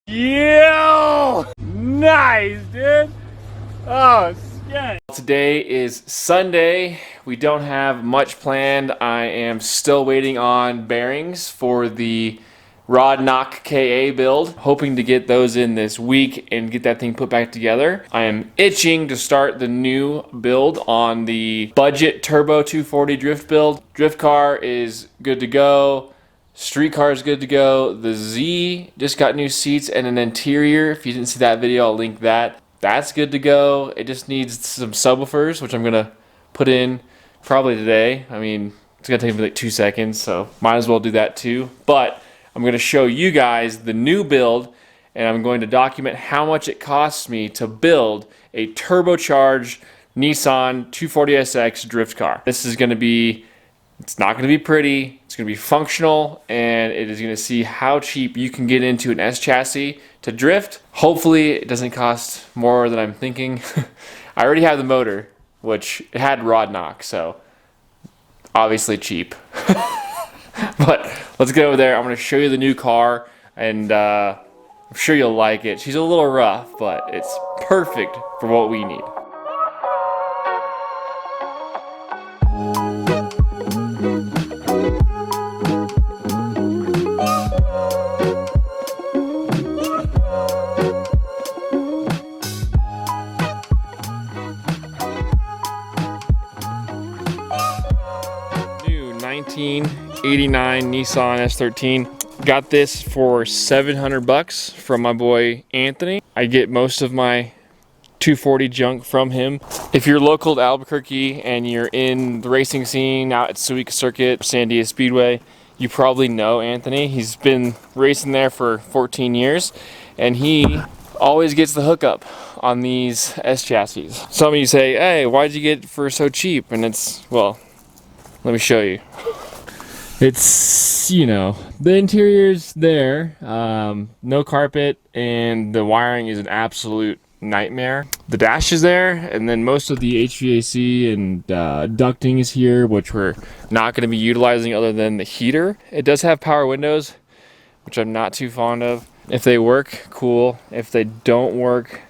Yo! Nice, dude! Oh, yeah. Today is Sunday. We don't have much planned. I am still waiting on bearings for the Rod Knock KA build. Hoping to get those in this week and get that thing put back together. I am itching to start the new build on the budget turbo 240 drift build. Drift car is good to go. Street car is good to go. The Z just got new seats and an interior. If you didn't see that video, I'll link that. That's good to go. It just needs some subwoofers, which I'm gonna put in probably today. I mean, it's gonna take me like 2 seconds, so might as well do that too. But I'm gonna show you guys the new build, and I'm going to document how much it costs me to build a turbocharged Nissan 240SX drift car. This is gonna be, it's not gonna be pretty, it's gonna be functional, and it is gonna see how cheap you can get into an S chassis to drift. Hopefully it doesn't cost more than I'm thinking. I already have the motor, which it had rod knock, so obviously cheap. But let's get over there. I'm gonna show you the new car, and I'm sure you'll like it. She's a little rough, but it's perfect for what we need. New 1989 Nissan S13. Got this for $700 from my boy Anthony. I get most of my 240 junk from him. If you're local to Albuquerque and you're in the racing scene out at Suica Circuit, Sandia Speedway, you probably know Anthony. He's been racing there for 14 years, and he always gets the hookup on these S chassis. Some of you say, hey, why'd you get it for so cheap? And it's, well, let me show you. It's, you know, the interior's there, no carpet, and the wiring is an absolute nightmare. The dash is there, and then most of the HVAC and ducting is here, which we're not going to be utilizing other than the heater. It does have power windows, which I'm not too fond of. If they work, cool. If they don't work,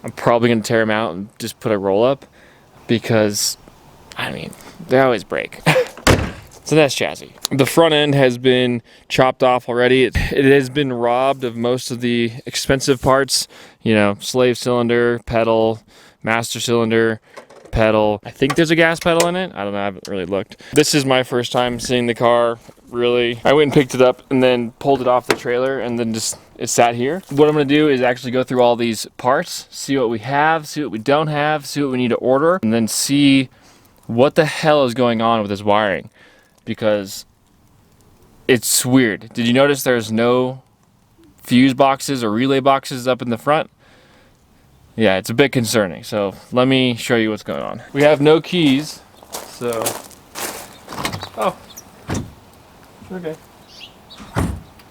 I'm probably going to tear them out and just put a roll up, because, I mean, they always break. It's an S chassis. The front end has been chopped off already. It has been robbed of most of the expensive parts. You know, slave cylinder, pedal, master cylinder, pedal. I think there's a gas pedal in it. I don't know, I haven't really looked. This is my first time seeing the car, really. I went and picked it up and then pulled it off the trailer, and then just, it sat here. What I'm gonna do is actually go through all these parts, see what we have, see what we don't have, see what we need to order, and then see what the hell is going on with this wiring. Because it's weird. Did you notice there's no fuse boxes or relay boxes up in the front? Yeah, it's a bit concerning. So let me show you what's going on. We have no keys, so... Oh. Okay.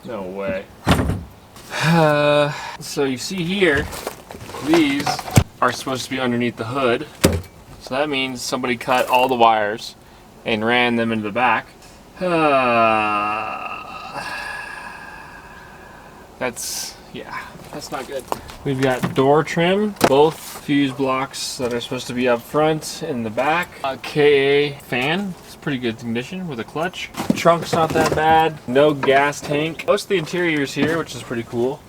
No way. So you see here, these are supposed to be underneath the hood. So that means somebody cut all the wires and ran them into the back. That's not good. We've got door trim, both fuse blocks that are supposed to be up front in the back. A KA fan, it's pretty good condition with a clutch. Trunk's not that bad. No gas tank. Most of the interior's here, which is pretty cool.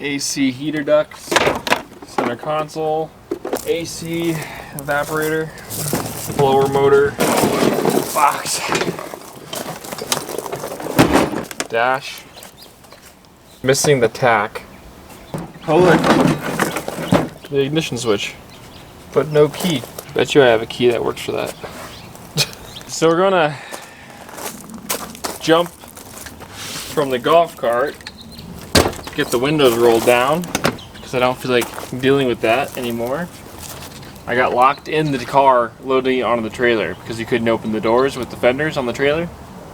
AC heater ducts. Center console, AC evaporator, blower motor, box, dash, missing the tack, hold it, the ignition switch, but no key. Bet you I have a key that works for that. So we're gonna jump from the golf cart, get the windows rolled down, I don't feel like dealing with that anymore. I got locked in the car loading onto the trailer because you couldn't open the doors with the fenders on the trailer.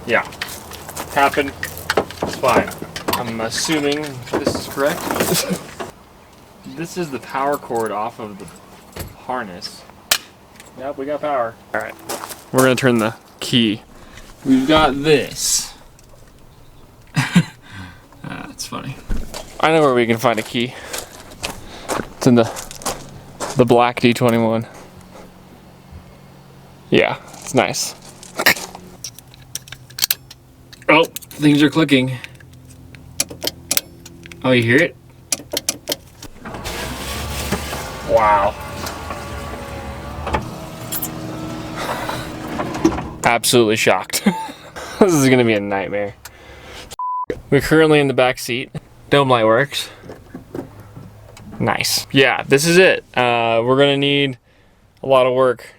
Yeah, happened. It's fine. I'm assuming this is correct. This is the power cord off of the harness. Yep, we got power. All right, we're gonna turn the key we've got this. That's funny. I know where we can find a key. It's in the Black D21. Yeah, it's nice. Oh, things are clicking. Oh, you hear it? Wow. Absolutely shocked. This is gonna be a nightmare. We're currently in the back seat. Dome light works. Nice. Yeah, this is it. We're gonna need a lot of work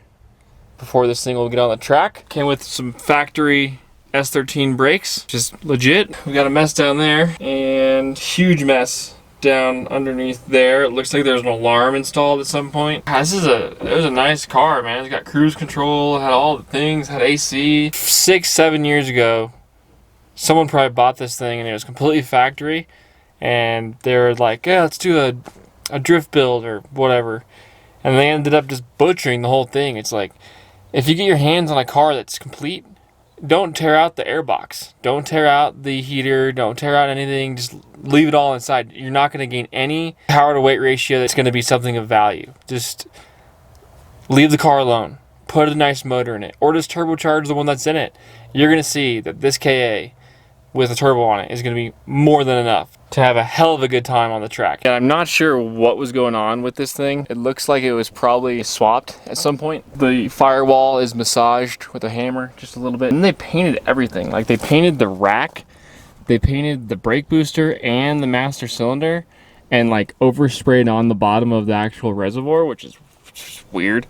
before this thing will get on the track. Came with some factory S13 brakes, just legit. We got a mess down there and huge mess down underneath there. It looks like there's an alarm installed at some point. It was a nice car, man. It's got cruise control, had all the things, had AC. 6-7 years ago, someone probably bought this thing and it was completely factory, and they were like, yeah, let's do a drift build or whatever. And they ended up just butchering the whole thing. It's like, if you get your hands on a car that's complete, don't tear out the airbox. Don't tear out the heater. Don't tear out anything. Just leave it all inside. You're not going to gain any power to weight ratio that's going to be something of value. Just leave the car alone. Put a nice motor in it. Or just turbocharge the one that's in it. You're going to see that this KA with a turbo on it is going to be more than enough to have a hell of a good time on the track. And I'm not sure what was going on with this thing. It looks like it was probably swapped at some point. The firewall is massaged with a hammer just a little bit. And they painted everything. Like, they painted the rack, they painted the brake booster and the master cylinder, and like oversprayed on the bottom of the actual reservoir, which is weird.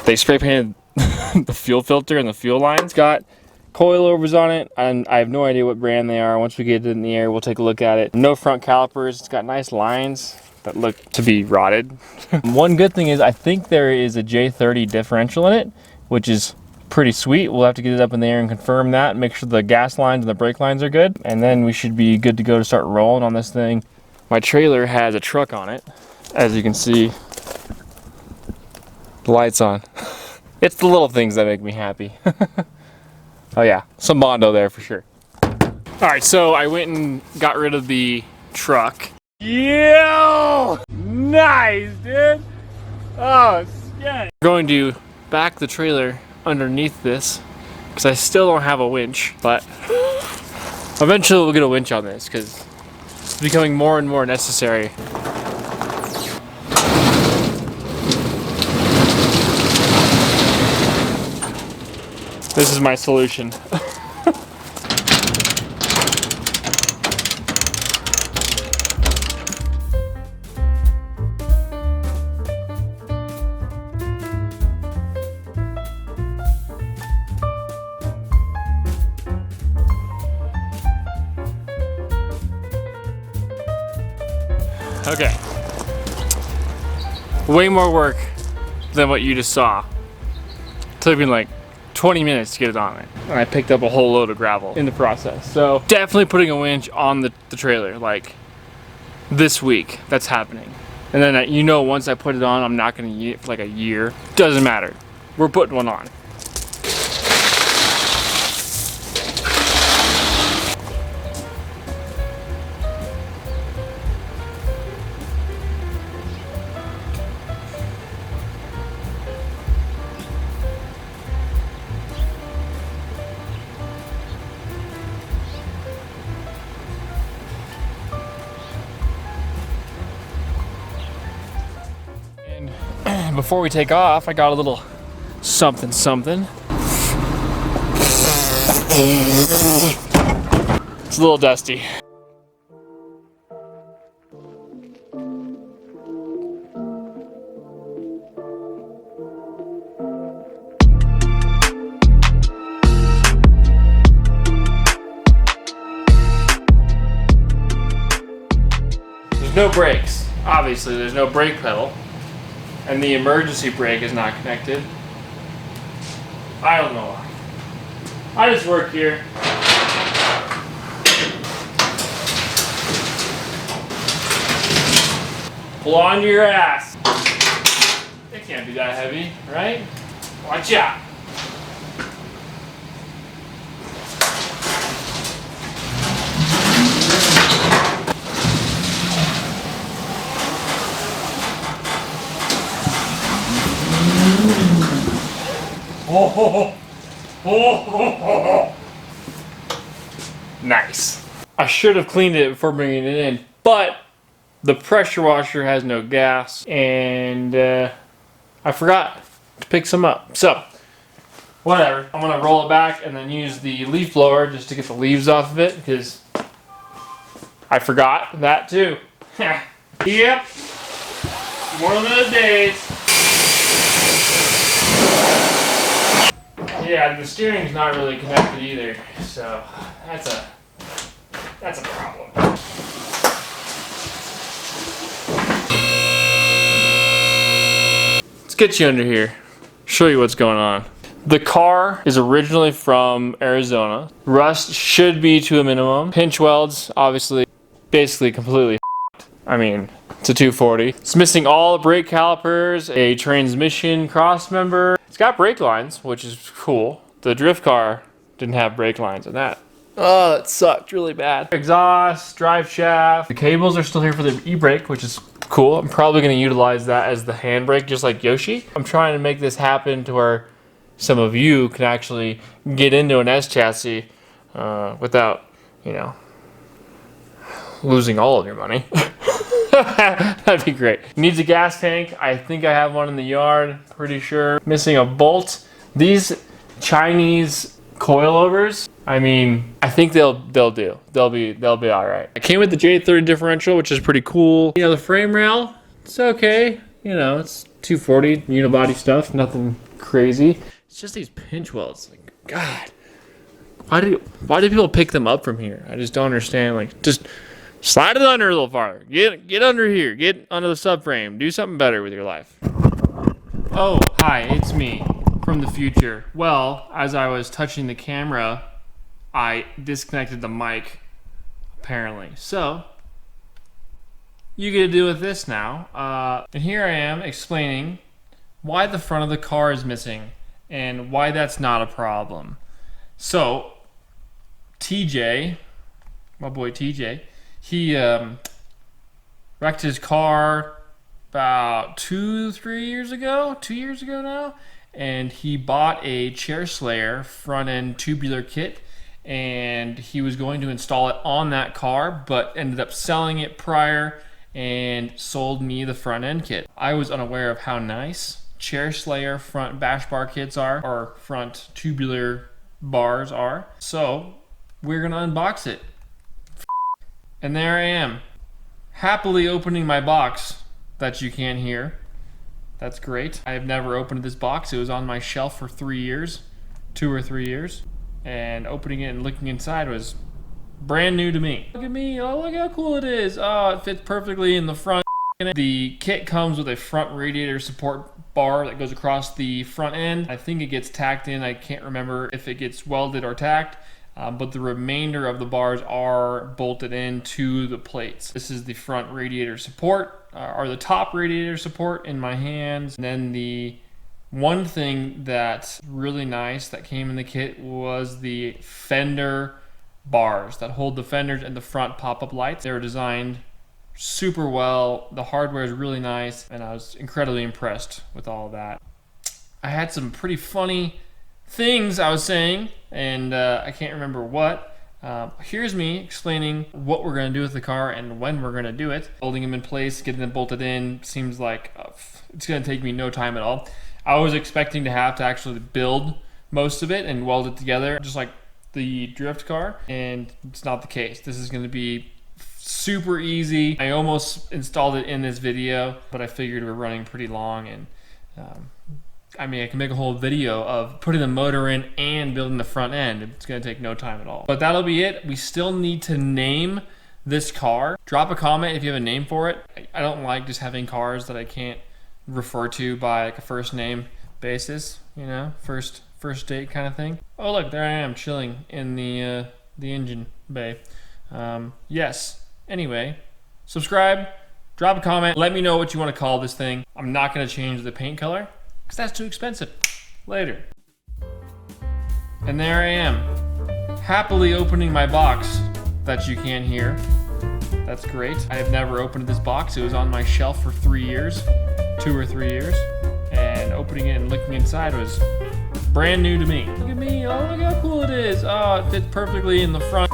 They spray painted the fuel filter and the fuel lines. Got coilovers on it, and I have no idea what brand they are. Once we get it in the air, we'll take a look at it. No front calipers. It's got nice lines that look to be rotted. One good thing is I think there is a J30 differential in it, which is pretty sweet. We'll have to get it up in the air and confirm that, make sure the gas lines and the brake lines are good, and then we should be good to go to start rolling on this thing. My trailer has a truck on it. As you can see, the light's on. It's the little things that make me happy. Oh yeah, some Bondo there for sure. All right, so I went and got rid of the truck. Yo! Nice, dude! Oh, shit. I'm going to back the trailer underneath this because I still don't have a winch, but eventually we'll get a winch on this because it's becoming more and more necessary. This is my solution. Okay. Way more work than what you just saw. It took me like 20 minutes to get it on there. And I picked up a whole load of gravel in the process. So definitely putting a winch on the trailer, like this week, that's happening. And then you know, once I put it on, I'm not gonna use it for like a year. Doesn't matter, we're putting one on. Before we take off, I got a little something. It's a little dusty. There's no brakes. Obviously, there's no brake pedal. And the emergency brake is not connected. I don't know why. I just work here. Pull onto your ass. It can't be that heavy, right? Watch out. Nice. I should have cleaned it before bringing it in, but the pressure washer has no gas, and I forgot to pick some up. So, whatever. I'm gonna roll it back and then use the leaf blower just to get the leaves off of it, because I forgot that too. Yep. One of those days. Yeah, the steering's not really connected either, so that's a problem. Let's get you under here. Show you what's going on. The car is originally from Arizona. Rust should be to a minimum. Pinch welds, obviously, basically completely I mean, it's a 240. It's missing all the brake calipers, a transmission cross member. It's got brake lines, which is cool. The drift car didn't have brake lines on that. Oh, that sucked really bad. Exhaust, drive shaft. The cables are still here for the e-brake, which is cool. I'm probably gonna utilize that as the handbrake, just like Yoshi. I'm trying to make this happen to where some of you can actually get into an S chassis without, you know, losing all of your money. That'd be great. Needs a gas tank. I think I have one in the yard, pretty sure. Missing a bolt. These Chinese coilovers, I mean, I think they'll do. They'll be all right. I came with the J30 differential, which is pretty cool. You know, the frame rail, it's okay. You know, it's 240 unibody stuff, nothing crazy. It's just these pinch welds. Like, God, why do people pick them up from here? I just don't understand. Like, just slide it under a little farther. Get under here. Get under the subframe. Do something better with your life. Oh, hi, it's me from the future. Well, as I was touching the camera, I disconnected the mic, apparently. So, you get to deal with this now. And here I am explaining why the front of the car is missing and why that's not a problem. So, TJ, my boy TJ, he wrecked his car about 2 years ago now, and he bought a chair slayer front end tubular kit, and he was going to install it on that car, but ended up selling it prior and sold me the front end kit. I was unaware of how nice chair slayer front bash bar kits are, or front tubular bars are. So we're gonna unbox it. And there I am, happily opening my box that you can't hear. That's great. I have never opened this box. It was on my shelf for 3 years, 2 or 3 years. And opening it and looking inside was brand new to me. Look at me, oh look how cool it is. Oh, it fits perfectly in the front. The kit comes with a front radiator support bar that goes across the front end. I think it gets tacked in. I can't remember if it gets welded or tacked. But the remainder of the bars are bolted into the plates. This is the front radiator support, or the top radiator support in my hands. And then the one thing that's really nice that came in the kit was the fender bars that hold the fenders and the front pop-up lights. They were designed super well. The hardware is really nice, and I was incredibly impressed with all of that. I had some pretty funny things I was saying, and I can't remember what. Here's me explaining what we're going to do with the car and when we're going to do it. Holding them in place, getting them bolted in, seems like it's going to take me no time at all. I was expecting to have to actually build most of it and weld it together, just like the drift car, and it's not the case. This is going to be super easy. I almost installed it in this video, but I figured we're running pretty long, and I mean, I can make a whole video of putting the motor in and building the front end. It's going to take no time at all. But that'll be it. We still need to name this car. Drop a comment if you have a name for it. I don't like just having cars that I can't refer to by like a first name basis, you know, first date kind of thing. Oh look, there I am chilling in the engine bay. Yes. Anyway, subscribe, drop a comment, let me know what you want to call this thing. I'm not going to change the paint color, because that's too expensive. Later. And there I am, happily opening my box that you can't hear. That's great. I have never opened this box. It was on my shelf for 3 years, 2 or 3 years. And opening it and looking inside was brand new to me. Look at me, oh look how cool it is. Oh, it fits perfectly in the front.